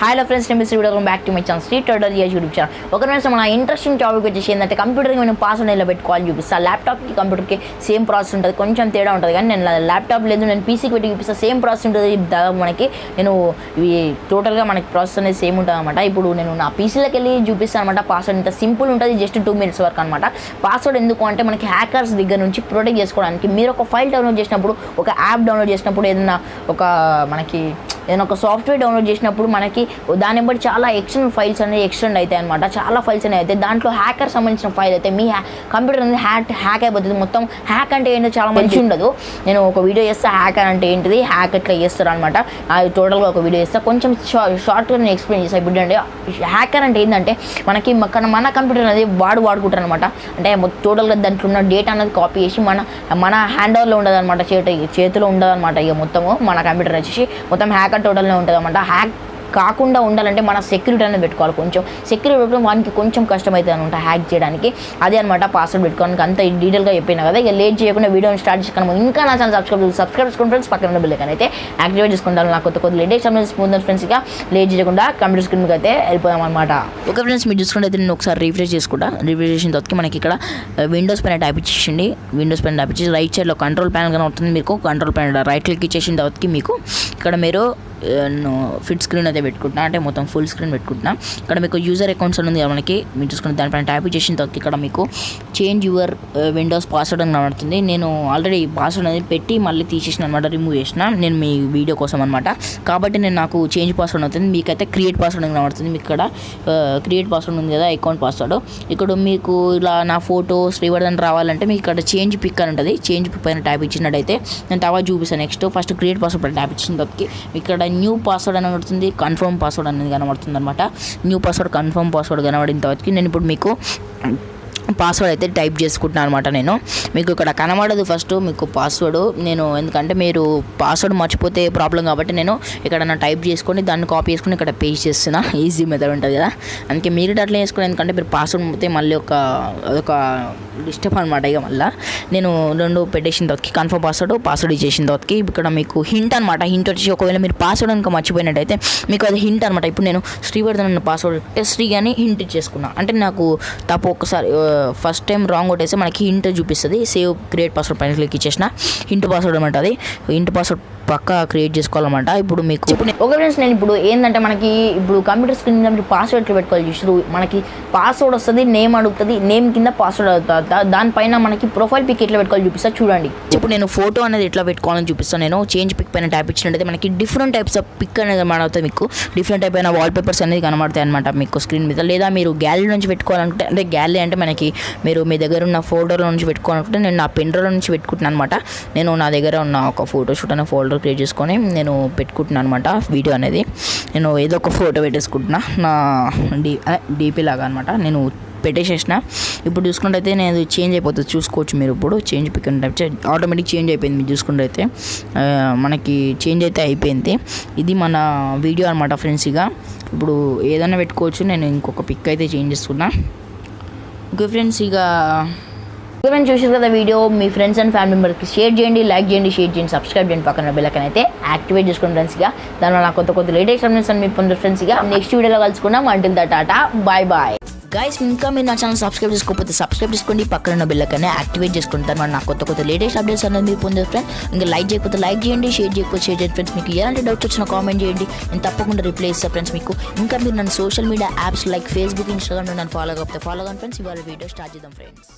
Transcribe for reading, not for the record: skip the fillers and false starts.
Hello friends, నేను Srivardhan back to my channel Sri tutorials YouTube channel. ఒకరోజు మన ఇంట్రెస్టింగ్ టాపిక్ వచ్చేసి ఏంటంటే కంప్యూటర్కి మనం పాస్వర్డ్ ఎలా పెట్టుకోవాలని చూపిస్తాను. ల్యాప్టాప్కి కంప్యూటర్కి సేమ్ ప్రాసెస్ ఉంటుంది, కొంచెం తేడా ఉంటుంది. కానీ నేను ల్యాప్టాప్ లేదు, నేను పీసీకి పెట్టి చూపిస్తాను, సేమ్ ప్రాసెస్ ఉంటుంది. మనకి నేను ఇవి టోటల్గా మనకి ప్రాసెస్ అనేది సేమ్ ఉంటుంది అనమాట. ఇప్పుడు నేను నా పీసీలోకి వెళ్ళి చూపిస్తాను అనమాట. పాస్వర్డ్ ఇంత సింపుల్ ఉంటుంది, జస్ట్ 2 minutes వరకు అనమాట. పాస్వర్డ్ ఎందుకు అంటే మనకి హ్యాకర్స్ దగ్గర నుంచి ప్రొటెక్ట్ చేసుకోవడానికి. మీరు ఒక ఫైల్ డౌన్లోడ్ చేసినప్పుడు, ఒక యాప్ డౌన్లోడ్ చేసినప్పుడు, ఏదైనా ఒక సాఫ్ట్వేర్ డౌన్లోడ్ చేసినప్పుడు మనకి దాన్ని బట్టి చాలా ఎక్స్టర్నల్ ఫైల్స్ అనేవి ఎక్స్టెండ్ అవుతాయి అనమాట. చాలా ఫైల్స్ అనేవి అయితే దాంట్లో హ్యాకర్ సంబంధించిన ఫైల్ అయితే మీ కంప్యూటర్ అనేది హ్యాక్ అయిపోతుంది. మొత్తం హ్యాక్ అంటే ఏంటో చాలా మంచి ఉండదు. నేను ఒక వీడియో చేస్తే హ్యాకర్ అంటే ఏంటిది, హ్యాక్ ఎట్లా చేస్తారు అనమాట. అది టోటల్గా ఒక వీడియో చేస్తే కొంచెం షార్ట్గా నేను ఎక్స్ప్లెయిన్ చేస్తాను. ఇప్పుడు అంటే హ్యాకర్ అంటే ఏంటంటే మనకి మన కంప్యూటర్ అనేది వాడుకుంటారు అనమాట. అంటే టోటల్గా దాంట్లో ఉన్న డేటా అనేది కాపీ చేసి మన హ్యాండ్ ఓవర్లో ఉండదు అనమాట, చేతిలో ఉండదు అనమాట. ఇక మొత్తము మన కంప్యూటర్ వచ్చేసి మొత్తం హ్యాకర్ టోటల్నే ఉంటుంది అనమాట. హ్యాక్ కాకుండా ఉండాలంటే మన సెక్యూరిటీ అనేది పెట్టుకోవాలి. కొంచెం సెక్యూరిటీ పెట్టుకుని వానికి కొంచెం కష్టమవుతుంది అనమాట హ్యాక్ చేయడానికి. అదే అనమాట పాస్వర్డ్ పెట్టుకోవడానికి అంత డీటెయిల్గా చెప్పినా కదా. ఇక లేట్ చేయకుండా వీడియోని స్టార్ట్ చేసుకున్నాము. ఇంకా నా ఛానల్ సబ్స్క్రైబ్ చేసుకోండి ఫ్రెండ్స్. పక్కన ఉన్న బెల్ ఐకాన్ అయితే యాక్టివేట్ చేసుకుంటాను. నాకు కొత్త లేటెస్ట్ అప్డేట్స్ పొందాను ఫ్రెండ్స్. ఇక లేట్ చేయకుండా కంప్యూటర్ స్క్రీన్కి అయితే వెళ్ళిపోదాం అనమాట. ఓకే ఫ్రెండ్స్, మీరు చూసుకుంటే అయితే నేను ఒకసారి రిఫ్రెష్ చేసుకుంటా. రిఫ్రెష్ చేసిన తర్వాత మనకి ఇక్కడ విండోస్ పైన టైప్ ఇచ్చేసింది. విండోస్ పైన టైప్ ఇచ్చేసి రైట్ సైడ్లో కంట్రోల్ ప్యానల్ కనబడుతుంది. మీకు కంట్రోల్ ప్యానల్ రైట్ క్లిక్ ఇచ్చేసిన తర్వాత మీకు ఇక్కడ మీరు ఫిట్ స్క్రీన్ అయితే పెట్టుకుంటున్నా, అంటే మొత్తం ఫుల్ స్క్రీన్ పెట్టుకుంటున్నా. ఇక్కడ మీకు యూజర్ అకౌంట్స్ అని ఉంది కదా మనకి, మీరు చూసుకుని దానిపైన టైప్ చేసిన తర్వాత ఇక్కడ మీకు చేంజ్ యువర్ విండోస్ పాస్వర్డ్ అని కనబడుతుంది. నేను ఆల్రెడీ పాస్వర్డ్ అనేది పెట్టి మళ్ళీ తీసేసిన అనమాట, రిమూవ్ చేసిన నేను మీ వీడియో కోసం అనమాట. కాబట్టి నాకు చేంజ్ పాస్వర్డ్ అవుతుంది. మీకైతే క్రియేట్ పాస్వర్డ్ అని కనబడుతుంది. మీకు ఇక్కడ క్రియేట్ పాస్వర్డ్ ఉంది కదా, అకౌంట్ పాస్వర్డ్. ఇక్కడ మీకు ఇలా నా ఫోటో శ్రీవర్ధన్ రావాలంటే మీకు ఇక్కడ చేంజ్ పిక్ అని ఉంటుంది. చేంజ్ పిక్ పైన టైప్ ఇచ్చినట్టయితే నేను తర్వాత చూపిస్తాను. నెక్స్ట్ ఫస్ట్ క్రియేట్ పాస్వర్డ్ పైన టైప్ ఇచ్చిన తర్వాత ఇక్కడ న్యూ పాస్వర్డ్ అని కనబడుతుంది, కన్ఫర్మ్ పాస్వర్డ్ అనేది కనబడుతుంది అనమాట. న్యూ పాస్వర్డ్, కన్ఫర్మ్ పాస్వర్డ్ కనబడిన తర్వాత నేను ఇప్పుడు మీకు పాస్వర్డ్ అయితే టైప్ చేసుకుంటున్నాను అనమాట. నేను మీకు ఇక్కడ కనబడదు ఫస్ట్ మీకు పాస్వర్డ్. నేను ఎందుకంటే మీరు పాస్వర్డ్ మర్చిపోతే ప్రాబ్లం కాబట్టి నేను ఇక్కడ టైప్ చేసుకొని దాన్ని కాపీ చేసుకుని ఇక్కడ పేస్ట్ చేస్తున్నా. ఈజీ మెథడ్ ఉంటుంది కదా, అందుకే మీరు అట్లా చేసుకుని. ఎందుకంటే మీరు పాస్వర్డ్ పోతే మళ్ళీ అదొక డిస్టర్బ్ అనమాట. ఇక మళ్ళీ నేను 2 పెట్టేసిన తర్వాత కన్ఫర్మ్ పాస్వర్డ్ ఇచ్చేసిన తర్వాత ఇక్కడ మీకు హింట్ అనమాట. హింట్ వచ్చి ఒకవేళ మీరు పాస్వర్డ్ కనుక మర్చిపోయినట్టయితే మీకు అది హింట్ అనమాట. ఇప్పుడు నేను శ్రీవర్ధన్ అన్న పాస్వర్డ్ శ్రీ అని హింట్ ఇచ్చేసుకున్నా. అంటే నాకు తప్పు ఒకసారి ఫస్ట్ టైం రాంగ్ కొట్టేస్తే మనకి హింట్ చూపిస్తుంది. సేవ్ క్రియేట్ పాస్వర్డ్ పైన క్లిక్ ఇచ్చేసిన హింట్ పాస్వర్డ్ అనమాట. అది హింట్ పాస్వర్డ్ పక్కా క్రియేట్ చేసుకోవాలన్నమాట. ఇప్పుడు మీకు ఓకే ఫ్రెండ్స్, నేను ఇప్పుడు ఏంటంటే మనకి ఇప్పుడు కంప్యూటర్ స్క్రీన్ మీద మీరు పాస్వర్డ్ ఎట్లా పెట్టుకోవాలి చూసారు. మనకి పాస్వర్డ్ వస్తుంది, నేమ్ అడుగుతుంది, నేమ్ కింద పాస్వర్డ్ అవుతుంది. దానిపైన మనకి ప్రొఫైల్ పిక్ ఎట్లా పెట్టుకోవాలి చూపిస్తా చూడండి. ఇప్పుడు నేను ఫోటో అనేది ఎట్లా పెట్టుకోవాలని చూపిస్తాను. నేను చేంజ్ పిక్ పైన టైప్ ఇచ్చినట్టయితే మనకి డిఫరెంట్ టైప్స్ ఆఫ్ పిక్ అనేది కనబడుతుంది. మీకు డిఫరెంట్ టైప్ అయిన వాల్ పేపర్స్ అనేది కనబడతాయి అనమాట మీకు స్క్రీన్ మీద. లేదా మీరు గ్యాలరీ నుంచి పెట్టుకోవాలనుకుంటే, అంటే గ్యాలరీ అంటే మనకి మీరు మీ దగ్గర ఉన్న ఫోల్డర్లో నుంచి పెట్టుకోవాలనుకుంటే నేను నా పెన్ డ్రైవ్ నుంచి పెట్టుకుంటున్నాను అనమాట. నేను నా దగ్గర ఉన్న ఒక ఫోటోషూట్ అనే ఫోల్డర్ క్రియేట్ చేసుకొని నేను పెట్టుకుంటున్నాను అనమాట. వీడియో అనేది నేను ఏదో ఒక ఫోటో పెట్టేసుకుంటున్నా, నా డీపీ లాగా అనమాట. నేను పెట్టేసేసిన. ఇప్పుడు చూసుకుంటే అయితే నేను చేంజ్ అయిపోతుంది, చూసుకోవచ్చు మీరు. ఇప్పుడు చేంజ్ పిక్ అంటే ఆటోమేటిక్ చేంజ్ అయిపోయింది. మీరు చూసుకుంటే అయితే మనకి చేంజ్ అయితే అయిపోయింది. ఇది మన వీడియో అనమాట ఫ్రెండ్స్. ఇక ఇప్పుడు ఏదైనా పెట్టుకోవచ్చు. నేను ఇంకొక పిక్ అయితే చేంజ్ చేసుకున్నా. ఓకే ఫ్రెండ్స్, ఇక ఎవరైనా చూసారు కదా video, me friends and family మెంబర్స్కి షేర్ చేయండి, లైక్ చేయండి, సబ్స్క్రైబ్ చేయండి, పక్కన బెల్ ఐకాన్ అయితే యాక్టివేట్ చేసుకోండి ఫ్రెండ్స్. ఇక దానివల్ల కొత్త లేటెస్ట్ అప్డేట్స్ అని మీరు పొందారు ఫ్రెండ్స్. ఇక నెక్స్ట్ వీడియోలో కలుసుకుందాం. Until then tata, bye. Guys, ఇంకా మీరు నా ఛానల్ సబ్స్క్రైబ్ చేసుకోకపోతే సబ్స్క్రైబ్ చేసుకోండి, పక్కన ఉన్న బెల్ ఐకాన్ యాక్టివేట్ చేసుకుంటారు. దానివల్ల నాకు కొత్త లేటెస్ట్ అప్డేట్స్ అనేది మీరు పొందారు ఫ్రెండ్స్. ఇంకా లైక్ చేయకపోతే లైక్ చేయండి, షేర్ చేయకపోతే షేర్ చేయండి ఫ్రెండ్స్. మీకు ఎలాంటి డౌట్స్ వచ్చినా కామెంట్ చేయండి, నేను తప్పకుండా రిప్లై ఇస్తాను ఫ్రెండ్స్ మీకు. ఇంకా మీరు నన్ను social media apps like Facebook, Instagram నన్ను ఫాలో కాకపోతే ఫాలో కాండి ఫ్రెండ్స్. ఇవాళ వీడియో స్టార్ట్ చేద్దాం ఫ్రెండ్స్.